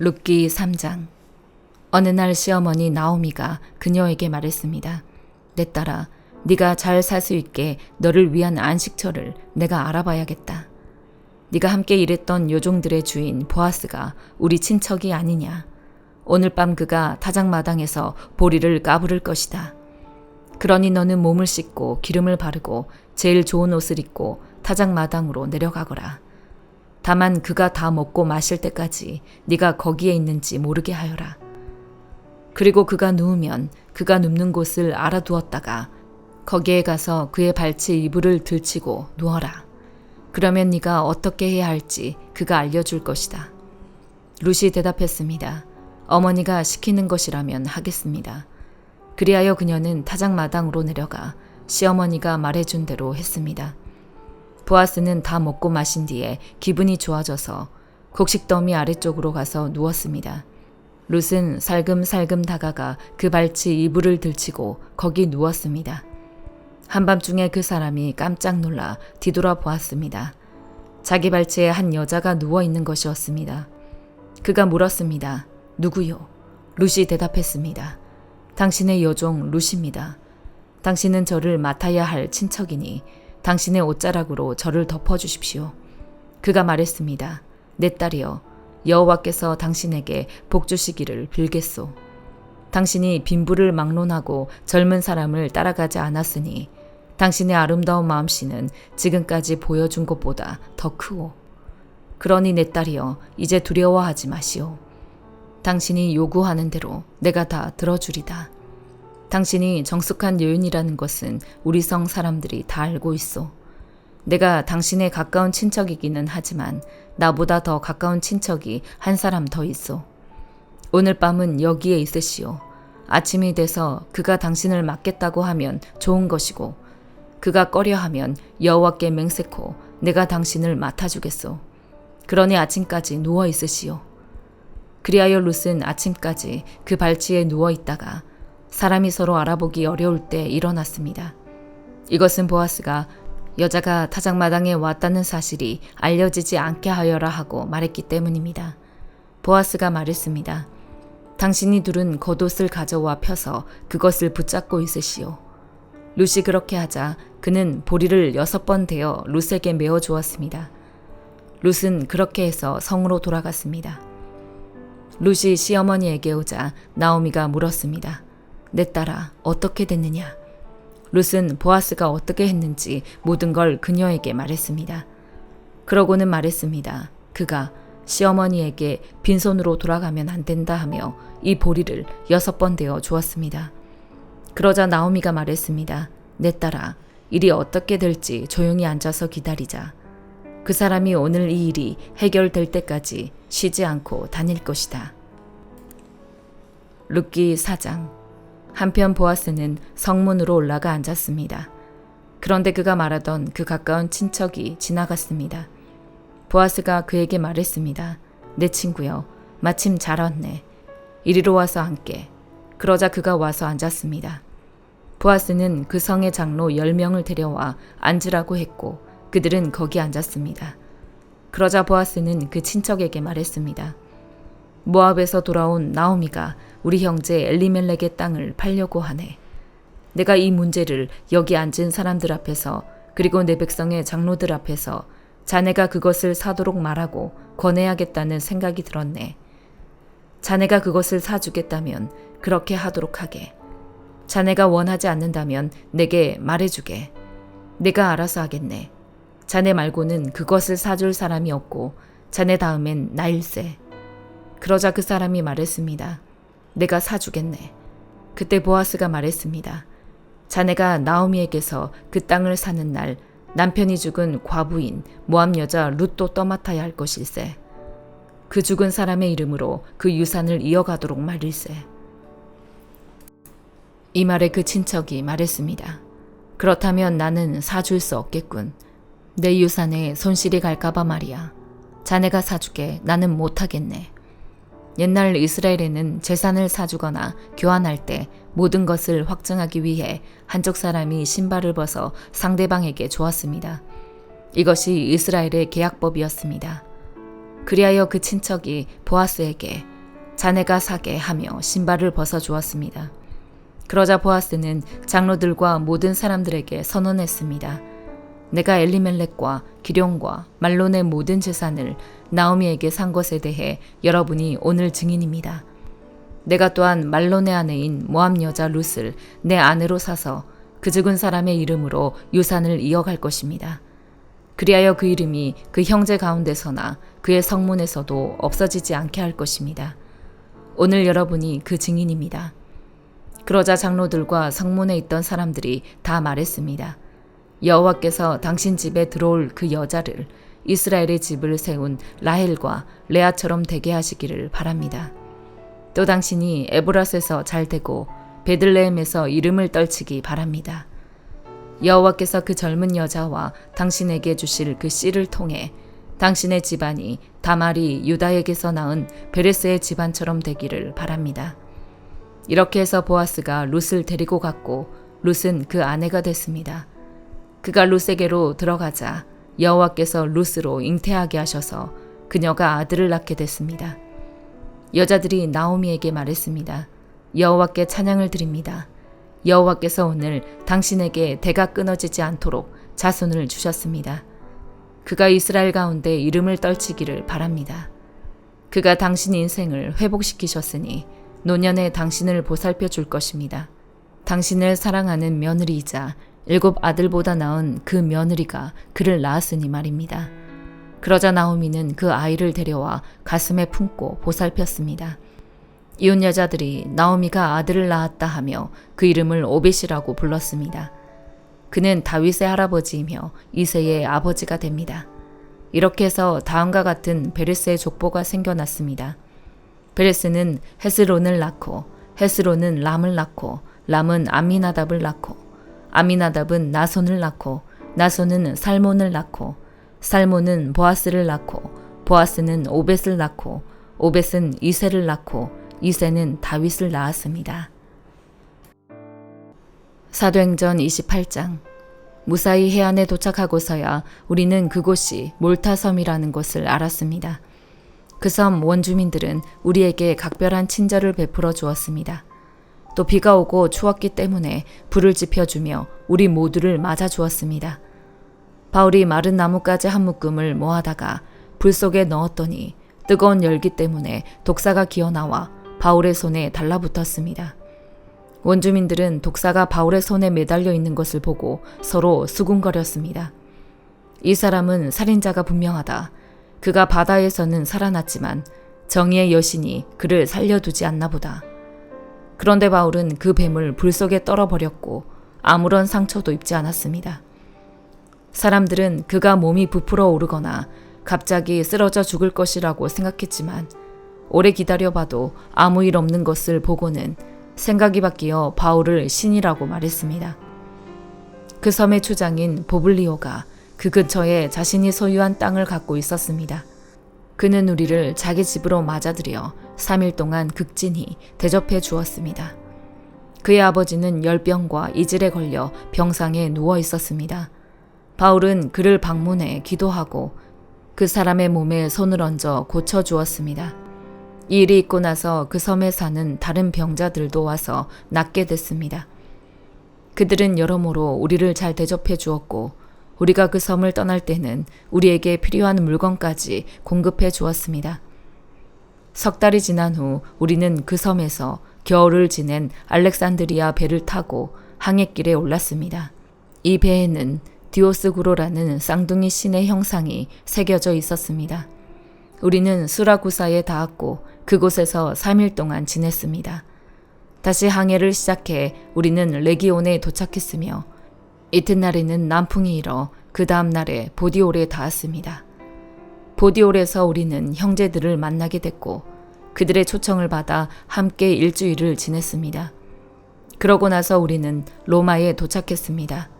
룻기 3장. 어느 날 시어머니 나오미가 그녀에게 말했습니다. 내 딸아, 네가 잘 살 수 있게 너를 위한 안식처를 내가 알아봐야겠다. 네가 함께 일했던 요종들의 주인 보아스가 우리 친척이 아니냐. 오늘 밤 그가 타작마당에서 보리를 까부를 것이다. 그러니 너는 몸을 씻고 기름을 바르고 제일 좋은 옷을 입고 타작마당으로 내려가거라. 다만 그가 다 먹고 마실 때까지 네가 거기에 있는지 모르게 하여라. 그리고 그가 누우면 그가 눕는 곳을 알아두었다가 거기에 가서 그의 발치 이불을 들치고 누워라. 그러면 네가 어떻게 해야 할지 그가 알려줄 것이다. 룻이 대답했습니다. 어머니가 시키는 것이라면 하겠습니다. 그리하여 그녀는 타작마당으로 내려가 시어머니가 말해준 대로 했습니다. 보아스는 다 먹고 마신 뒤에 기분이 좋아져서 곡식더미 아래쪽으로 가서 누웠습니다. 룻은 살금살금 다가가 그 발치 이불을 들치고 거기 누웠습니다. 한밤중에 그 사람이 깜짝 놀라 뒤돌아 보았습니다. 자기 발치에 한 여자가 누워있는 것이었습니다. 그가 물었습니다. 누구요? 룻이 대답했습니다. 당신의 여종 룻입니다. 당신은 저를 맡아야 할 친척이니 당신의 옷자락으로 저를 덮어주십시오. 그가 말했습니다. 내 딸이여, 여호와께서 당신에게 복 주시기를 빌겠소. 당신이 빈부를 막론하고 젊은 사람을 따라가지 않았으니 당신의 아름다운 마음씨는 지금까지 보여준 것보다 더 크오. 그러니 내 딸이여, 이제 두려워하지 마시오. 당신이 요구하는 대로 내가 다 들어주리다. 당신이 정숙한 여인이라는 것은 우리 성 사람들이 다 알고 있어. 내가 당신의 가까운 친척이기는 하지만 나보다 더 가까운 친척이 한 사람 더 있어. 오늘 밤은 여기에 있으시오. 아침이 돼서 그가 당신을 맡겠다고 하면 좋은 것이고 그가 꺼려하면 여호와께 맹세코 내가 당신을 맡아주겠소. 그러니 아침까지 누워 있으시오. 그리하여 룻은 아침까지 그 발치에 누워 있다가 사람이 서로 알아보기 어려울 때 일어났습니다. 이것은 보아스가 여자가 타작마당에 왔다는 사실이 알려지지 않게 하여라 하고 말했기 때문입니다. 보아스가 말했습니다. 당신이 두른 겉옷을 가져와 펴서 그것을 붙잡고 있으시오. 룻이 그렇게 하자 그는 보리를 6번 대어 룻에게 메어 주었습니다. 룻은 그렇게 해서 성으로 돌아갔습니다. 룻이 시어머니에게 오자 나오미가 물었습니다. 내 딸아, 어떻게 됐느냐? 룻은 보아스가 어떻게 했는지 모든 걸 그녀에게 말했습니다. 그러고는 말했습니다. 그가 시어머니에게 빈손으로 돌아가면 안 된다 하며 이 보리를 6번 대어 주었습니다. 그러자 나오미가 말했습니다. 내 딸아, 일이 어떻게 될지 조용히 앉아서 기다리자. 그 사람이 오늘 이 일이 해결될 때까지 쉬지 않고 다닐 것이다. 룻기 4장. 한편 보아스는 성문으로 올라가 앉았습니다. 그런데 그가 말하던 그 가까운 친척이 지나갔습니다. 보아스가 그에게 말했습니다. 내 친구여, 마침 잘 왔네. 이리로 와서 앉게. 그러자 그가 와서 앉았습니다. 보아스는 그 성의 장로 10명을 데려와 앉으라고 했고 그들은 거기 앉았습니다. 그러자 보아스는 그 친척에게 말했습니다. 모압에서 돌아온 나오미가 우리 형제 엘리멜렉의 땅을 팔려고 하네. 내가 이 문제를 여기 앉은 사람들 앞에서 그리고 내 백성의 장로들 앞에서 자네가 그것을 사도록 말하고 권해야겠다는 생각이 들었네. 자네가 그것을 사주겠다면 그렇게 하도록 하게. 자네가 원하지 않는다면 내게 말해주게. 내가 알아서 하겠네. 자네 말고는 그것을 사줄 사람이 없고 자네 다음엔 나일세. 그러자 그 사람이 말했습니다. 내가 사주겠네. 그때 보아스가 말했습니다. 자네가 나오미에게서 그 땅을 사는 날 남편이 죽은 과부인 모압 여자 룻도 떠맡아야 할 것일세. 그 죽은 사람의 이름으로 그 유산을 이어가도록 말일세. 이 말에 그 친척이 말했습니다. 그렇다면 나는 사줄 수 없겠군. 내 유산에 손실이 갈까봐 말이야. 자네가 사주게 나는 못하겠네. 옛날 이스라엘에는 재산을 사주거나 교환할 때 모든 것을 확증하기 위해 한쪽 사람이 신발을 벗어 상대방에게 주었습니다. 이것이 이스라엘의 계약법이었습니다. 그리하여 그 친척이 보아스에게 자네가 사게 하며 신발을 벗어 주었습니다. 그러자 보아스는 장로들과 모든 사람들에게 선언했습니다. 내가 엘리멜렉과 기룡과 말론의 모든 재산을 나오미에게 산 것에 대해 여러분이 오늘 증인입니다. 내가 또한 말론의 아내인 모압 여자 룻을 내 아내로 사서 그 죽은 사람의 이름으로 유산을 이어갈 것입니다. 그리하여 그 이름이 그 형제 가운데서나 그의 성문에서도 없어지지 않게 할 것입니다. 오늘 여러분이 그 증인입니다. 그러자 장로들과 성문에 있던 사람들이 다 말했습니다. 여호와께서 당신 집에 들어올 그 여자를 이스라엘의 집을 세운 라헬과 레아처럼 되게 하시기를 바랍니다. 또 당신이 에브라스에서 잘 되고 베들레헴에서 이름을 떨치기 바랍니다. 여호와께서 그 젊은 여자와 당신에게 주실 그 씨를 통해 당신의 집안이 다말이 유다에게서 낳은 베레스의 집안처럼 되기를 바랍니다. 이렇게 해서 보아스가 룻을 데리고 갔고 룻은 그 아내가 됐습니다. 그가 룻에게로 들어가자 여호와께서 룻으로 잉태하게 하셔서 그녀가 아들을 낳게 됐습니다. 여자들이 나오미에게 말했습니다. 여호와께 찬양을 드립니다. 여호와께서 오늘 당신에게 대가 끊어지지 않도록 자손을 주셨습니다. 그가 이스라엘 가운데 이름을 떨치기를 바랍니다. 그가 당신 인생을 회복시키셨으니 노년에 당신을 보살펴 줄 것입니다. 당신을 사랑하는 며느리이자 7 아들보다 나은 그 며느리가 그를 낳았으니 말입니다. 그러자 나오미는 그 아이를 데려와 가슴에 품고 보살폈습니다. 이웃 여자들이 나오미가 아들을 낳았다 하며 그 이름을 오벳이라고 불렀습니다. 그는 다윗의 할아버지이며 이새의 아버지가 됩니다. 이렇게 해서 다음과 같은 베레스의 족보가 생겨났습니다. 베레스는 헤스론을 낳고 헤스론은 람을 낳고 람은 암미나답을 낳고 암미나답은 나손을 낳고 나손은 살몬을 낳고 살몬은 보아스를 낳고 보아스는 오벳을 낳고 오벳은 이새를 낳고 이새는 다윗을 낳았습니다. 사도행전 28장. 무사히 해안에 도착하고서야 우리는 그곳이 몰타섬이라는 것을 알았습니다. 그 섬 원주민들은 우리에게 각별한 친절을 베풀어 주었습니다. 또 비가 오고 추웠기 때문에 불을 지펴주며 우리 모두를 맞아 주었습니다. 바울이 마른 나뭇가지 한 묶음을 모아다가 불 속에 넣었더니 뜨거운 열기 때문에 독사가 기어나와 바울의 손에 달라붙었습니다. 원주민들은 독사가 바울의 손에 매달려 있는 것을 보고 서로 수군거렸습니다. 이 사람은 살인자가 분명하다. 그가 바다에서는 살아났지만 정의의 여신이 그를 살려두지 않나 보다. 그런데 바울은 그 뱀을 불 속에 떨어버렸고 아무런 상처도 입지 않았습니다. 사람들은 그가 몸이 부풀어 오르거나 갑자기 쓰러져 죽을 것이라고 생각했지만 오래 기다려봐도 아무 일 없는 것을 보고는 생각이 바뀌어 바울을 신이라고 말했습니다. 그 섬의 추장인 보블리오가 그 근처에 자신이 소유한 땅을 갖고 있었습니다. 그는 우리를 자기 집으로 맞아들여 3일 동안 극진히 대접해 주었습니다. 그의 아버지는 열병과 이질에 걸려 병상에 누워 있었습니다. 바울은 그를 방문해 기도하고 그 사람의 몸에 손을 얹어 고쳐주었습니다. 이 일이 있고 나서 그 섬에 사는 다른 병자들도 와서 낫게 됐습니다. 그들은 여러모로 우리를 잘 대접해 주었고 우리가 그 섬을 떠날 때는 우리에게 필요한 물건까지 공급해 주었습니다. 석 달이 지난 후 우리는 그 섬에서 겨울을 지낸 알렉산드리아 배를 타고 항해길에 올랐습니다. 이 배에는 디오스구로라는 쌍둥이 신의 형상이 새겨져 있었습니다. 우리는 수라구사에 닿았고 그곳에서 3일 동안 지냈습니다. 다시 항해를 시작해 우리는 레기온에 도착했으며 이튿날에는 남풍이 일어 그 다음 날에 보디올에 닿았습니다. 보디올에서 우리는 형제들을 만나게 됐고 그들의 초청을 받아 함께 일주일을 지냈습니다. 그러고 나서 우리는 로마에 도착했습니다.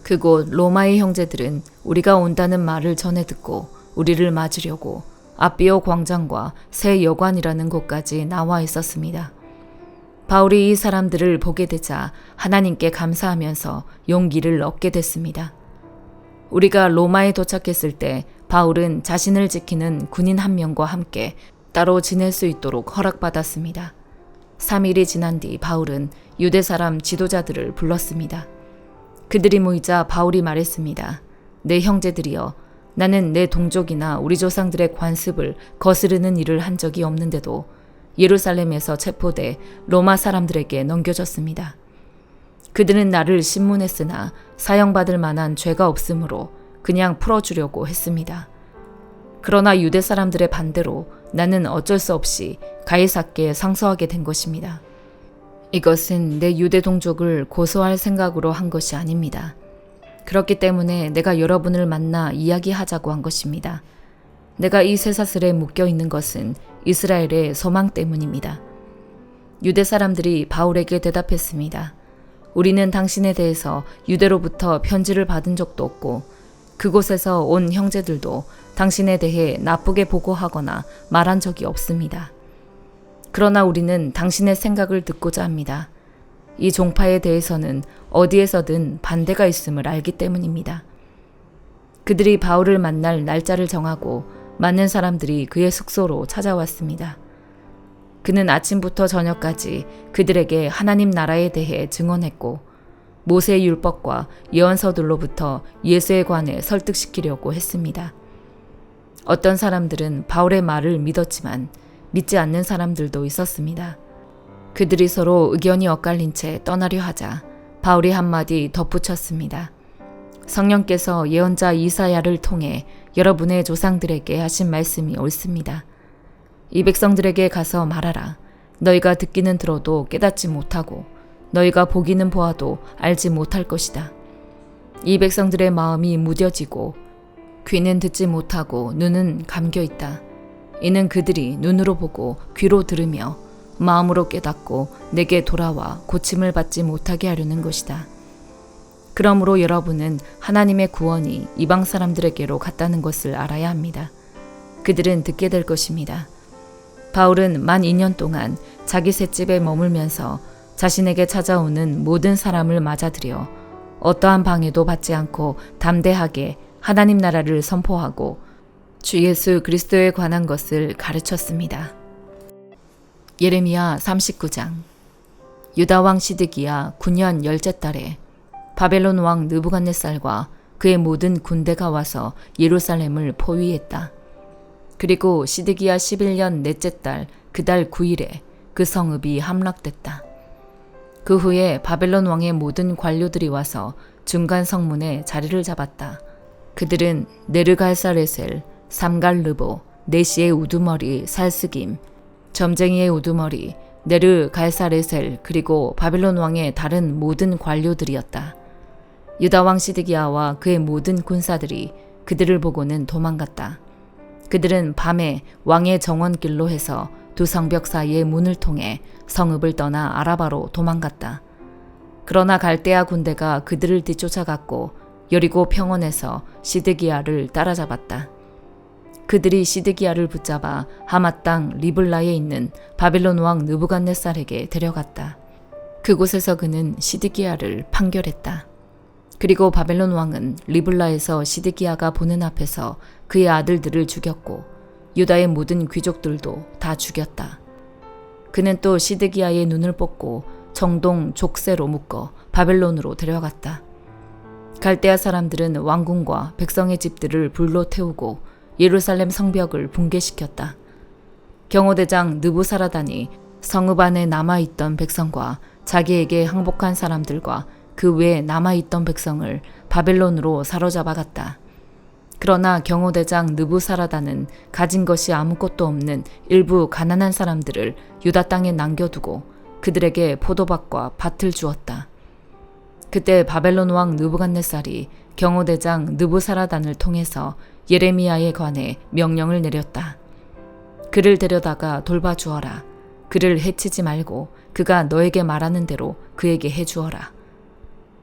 그곳 로마의 형제들은 우리가 온다는 말을 전해 듣고 우리를 맞으려고 아비오 광장과 새 여관이라는 곳까지 나와 있었습니다. 바울이 이 사람들을 보게 되자 하나님께 감사하면서 용기를 얻게 됐습니다. 우리가 로마에 도착했을 때 바울은 자신을 지키는 군인 한 명과 함께 따로 지낼 수 있도록 허락받았습니다. 3일이 지난 뒤 바울은 유대 사람 지도자들을 불렀습니다. 그들이 모이자 바울이 말했습니다. 내 형제들이여, 나는 내 동족이나 우리 조상들의 관습을 거스르는 일을 한 적이 없는데도 예루살렘에서 체포돼 로마 사람들에게 넘겨졌습니다. 그들은 나를 신문했으나 사형받을 만한 죄가 없으므로 그냥 풀어주려고 했습니다. 그러나 유대 사람들의 반대로 나는 어쩔 수 없이 가이사께 상소하게 된 것입니다. 이것은 내 유대 동족을 고소할 생각으로 한 것이 아닙니다. 그렇기 때문에 내가 여러분을 만나 이야기하자고 한 것입니다. 내가 이 쇠사슬에 묶여 있는 것은 이스라엘의 소망 때문입니다. 유대 사람들이 바울에게 대답했습니다. 우리는 당신에 대해서 유대로부터 편지를 받은 적도 없고 그곳에서 온 형제들도 당신에 대해 나쁘게 보고하거나 말한 적이 없습니다. 그러나 우리는 당신의 생각을 듣고자 합니다. 이 종파에 대해서는 어디에서든 반대가 있음을 알기 때문입니다. 그들이 바울을 만날 날짜를 정하고 많은 사람들이 그의 숙소로 찾아왔습니다. 그는 아침부터 저녁까지 그들에게 하나님 나라에 대해 증언했고 모세의 율법과 예언서들로부터 예수에 관해 설득시키려고 했습니다. 어떤 사람들은 바울의 말을 믿었지만 믿지 않는 사람들도 있었습니다. 그들이 서로 의견이 엇갈린 채 떠나려 하자 바울이 한마디 덧붙였습니다. 성령께서 예언자 이사야를 통해 여러분의 조상들에게 하신 말씀이 옳습니다. 이 백성들에게 가서 말하라. 너희가 듣기는 들어도 깨닫지 못하고 너희가 보기는 보아도 알지 못할 것이다. 이 백성들의 마음이 무뎌지고 귀는 듣지 못하고 눈은 감겨 있다. 이는 그들이 눈으로 보고 귀로 들으며 마음으로 깨닫고 내게 돌아와 고침을 받지 못하게 하려는 것이다. 그러므로 여러분은 하나님의 구원이 이방 사람들에게로 갔다는 것을 알아야 합니다. 그들은 듣게 될 것입니다. 바울은 만 2년 동안 자기 셋집에 머물면서 자신에게 찾아오는 모든 사람을 맞아들여 어떠한 방해도 받지 않고 담대하게 하나님 나라를 선포하고 주 예수 그리스도에 관한 것을 가르쳤습니다. 예레미야 39장. 유다 왕 시드기야 9년 열째 달에 바벨론 왕 느부갓네살과 그의 모든 군대가 와서 예루살렘을 포위했다. 그리고 시드기야 11년 넷째 달 그 달 9일에 그 성읍이 함락됐다. 그 후에 바벨론 왕의 모든 관료들이 와서 중간 성문에 자리를 잡았다. 그들은 네르갈사레셀, 삼갈르보, 네시의 우두머리 살스김, 점쟁이의 우두머리 네르갈사레셀 그리고 바벨론 왕의 다른 모든 관료들이었다. 유다 왕 시드기야와 그의 모든 군사들이 그들을 보고는 도망갔다. 그들은 밤에 왕의 정원길로 해서 두 성벽 사이의 문을 통해 성읍을 떠나 아라바로 도망갔다. 그러나 갈대아 군대가 그들을 뒤쫓아갔고 여리고 평원에서 시드기야를 따라잡았다. 그들이 시드기야를 붙잡아 하맛 땅 리블라에 있는 바벨론 왕 느부갓네살에게 데려갔다. 그곳에서 그는 시드기야를 판결했다. 그리고 바벨론 왕은 리블라에서 시드기야가 보는 앞에서 그의 아들들을 죽였고 유다의 모든 귀족들도 다 죽였다. 그는 또 시드기야의 눈을 뽑고 정동 족쇄로 묶어 바벨론으로 데려갔다. 갈대아 사람들은 왕궁과 백성의 집들을 불로 태우고 예루살렘 성벽을 붕괴시켰다. 경호대장 느부사라단이 성읍 안에 남아있던 백성과 자기에게 항복한 사람들과 그 외에 남아있던 백성을 바벨론으로 사로잡아갔다. 그러나 경호대장 느부사라단은 가진 것이 아무것도 없는 일부 가난한 사람들을 유다 땅에 남겨두고 그들에게 포도밭과 밭을 주었다. 그때 바벨론 왕 느부갓네살이 경호대장 느부사라단을 통해서 예레미야에 관해 명령을 내렸다. 그를 데려다가 돌봐주어라. 그를 해치지 말고 그가 너에게 말하는 대로 그에게 해주어라.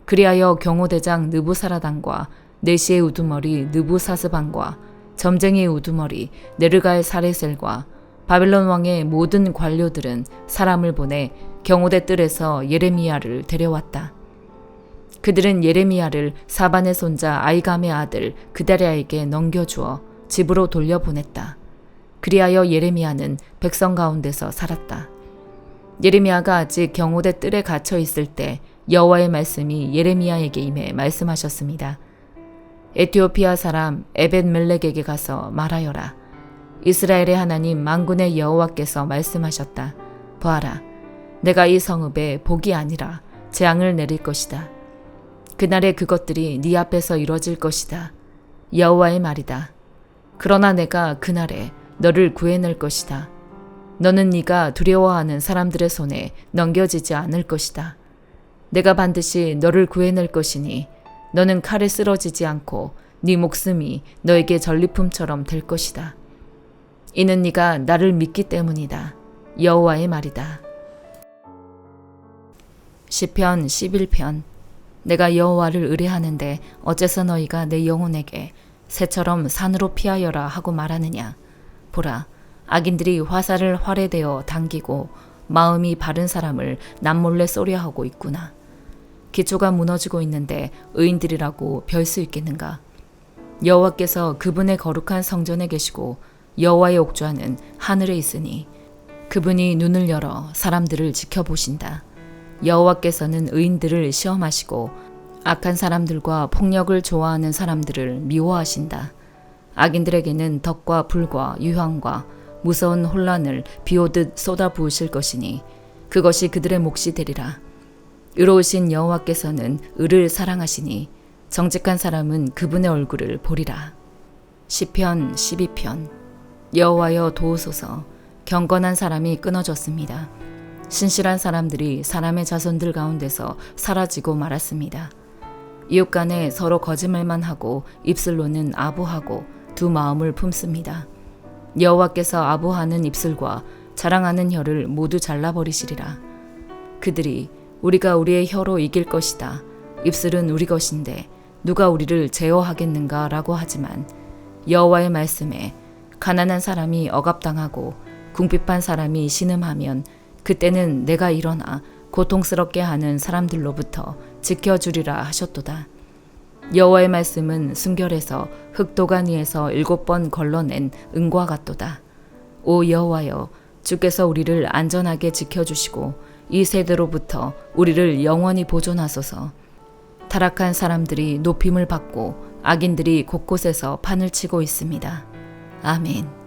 그리하여 경호대장 느부사라단과 네시의 우두머리 느부사스반과 점쟁이의 우두머리 네르갈 사레셀과 바벨론 왕의 모든 관료들은 사람을 보내 경호대 뜰에서 예레미야를 데려왔다. 그들은 예레미야를 사반의 손자 아이감의 아들 그다랴에게 넘겨주어 집으로 돌려보냈다. 그리하여 예레미야는 백성 가운데서 살았다. 예레미야가 아직 경호대 뜰에 갇혀 있을 때 여호와의 말씀이 예레미야에게 임해 말씀하셨습니다. 에티오피아 사람 에벳멜렉에게 가서 말하여라. 이스라엘의 하나님 만군의 여호와께서 말씀하셨다. 보아라, 내가 이 성읍에 복이 아니라 재앙을 내릴 것이다. 그날에 그것들이 네 앞에서 이루어질 것이다. 여호와의 말이다. 그러나 내가 그날에 너를 구해낼 것이다. 너는 네가 두려워하는 사람들의 손에 넘겨지지 않을 것이다. 내가 반드시 너를 구해낼 것이니 너는 칼에 쓰러지지 않고 네 목숨이 너에게 전리품처럼 될 것이다. 이는 네가 나를 믿기 때문이다. 여호와의 말이다. 시편 11편. 내가 여호와를 의뢰하는데 어째서 너희가 내 영혼에게 새처럼 산으로 피하여라 하고 말하느냐. 보라, 악인들이 화살을 활에 대어 당기고 마음이 바른 사람을 남몰래 쏘려하고 있구나. 기초가 무너지고 있는데 의인들이라고 별 수 있겠는가. 여호와께서 그분의 거룩한 성전에 계시고 여호와의 옥좌는 하늘에 있으니 그분이 눈을 열어 사람들을 지켜보신다. 여호와께서는 의인들을 시험하시고 악한 사람들과 폭력을 좋아하는 사람들을 미워하신다. 악인들에게는 덕과 불과 유황과 무서운 혼란을 비오듯 쏟아부으실 것이니 그것이 그들의 몫이 되리라. 의로우신 여호와께서는 의를 사랑하시니 정직한 사람은 그분의 얼굴을 보리라. 시편 12편. 여호와여 도우소서. 경건한 사람이 끊어졌습니다. 신실한 사람들이 사람의 자손들 가운데서 사라지고 말았습니다. 이웃 간에 서로 거짓말만 하고 입술로는 아부하고 두 마음을 품습니다. 여호와께서 아부하는 입술과 자랑하는 혀를 모두 잘라버리시리라. 그들이 우리가 우리의 혀로 이길 것이다. 입술은 우리 것인데 누가 우리를 제어하겠는가 라고 하지만 여호와의 말씀에 가난한 사람이 억압당하고 궁핍한 사람이 신음하면 그때는 내가 일어나 고통스럽게 하는 사람들로부터 지켜주리라 하셨도다. 여호와의 말씀은 순결해서 흙도가니에서 7번 걸러낸 은과 같도다. 오 여호와여, 주께서 우리를 안전하게 지켜주시고 이 세대로부터 우리를 영원히 보존하소서. 타락한 사람들이 높임을 받고 악인들이 곳곳에서 판을 치고 있습니다. 아멘.